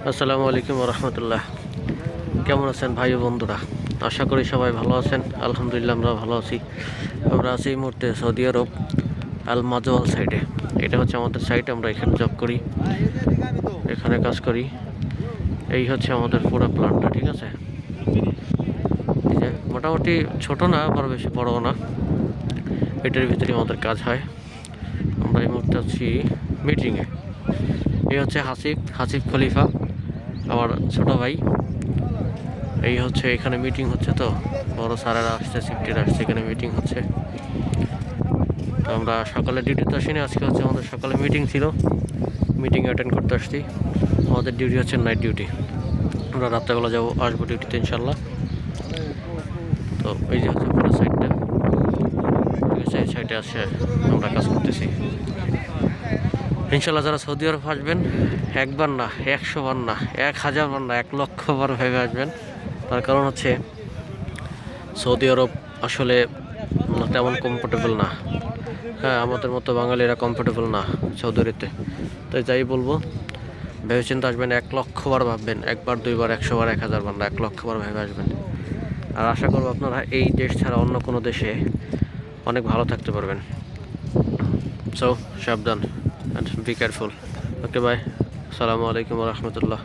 আসসালামু আলাইকুম রহমতুল্লাহ। কেমন আছেন ভাই ও বন্ধুরা? আশা করি সবাই ভালো আছেন। আলহামদুলিল্লাহ আমরা ভালো আছি। আমরা আছি এই মুহূর্তে সৌদি আরব আল মাজওয়াল সাইডে। এটা হচ্ছে আমাদের সাইট, আমরা এখানে জব করি, এখানে কাজ করি। এই হচ্ছে আমাদের পুরো প্ল্যানটা, ঠিক আছে? এই যে মোটামুটি ছোট না, আবার বেশি বড়ও না, এটার ভিতরে আমাদের কাজ হয়। আমরা এই মুহূর্তে আছি মিটিংয়ে। এই হচ্ছে হাসিফ খলিফা, আমার ছোট ভাই। এই হচ্ছে এখানে মিটিং হচ্ছে, তো বড় স্যারেরা আসছে, শিফটিরা আসছে, এখানে মিটিং হচ্ছে। তো আমরা সকালে ডিউটিতে আসিনি, আজকে হচ্ছে আমাদের সকালে মিটিং ছিল, মিটিং অ্যাটেন্ড করতে আসছি। আমাদের ডিউটি হচ্ছে নাইট ডিউটি, আমরা রাত্রেবেলা আসবো ডিউটিতে ইনশাল্লাহ। তো এই যে হচ্ছে পুরো সাইডটা, ঠিক আছে? এই সাইডে আসে আমরা কাজ করতেছি ইনশাল্লাহ। যারা সৌদি আরব আসবেন, একবার না, 100 বার না, 1000 বার না, 1,00,000 বার ভেবে আসবেন। তার কারণ হচ্ছে সৌদি আরব আসলে তেমন কমফোর্টেবল না। হ্যাঁ, আমাদের মতো বাঙালিরা কমফোর্টেবল না সৌদি আরবে। তাই যাই বলবো, ভেবেচিন্তে আসবেন, 1,00,000 বার ভাববেন। একবার, দুইবার, 100 বার, 1000 বার না, 1,00,000 বার ভেবে আসবেন। আর আশা করবো আপনারা এই দেশ ছাড়া অন্য কোনো দেশে অনেক ভালো থাকতে পারবেন। সো সাবধান and be careful. Okay, bye. আসসালামু আলাইকুম রহমতুল্লাহ।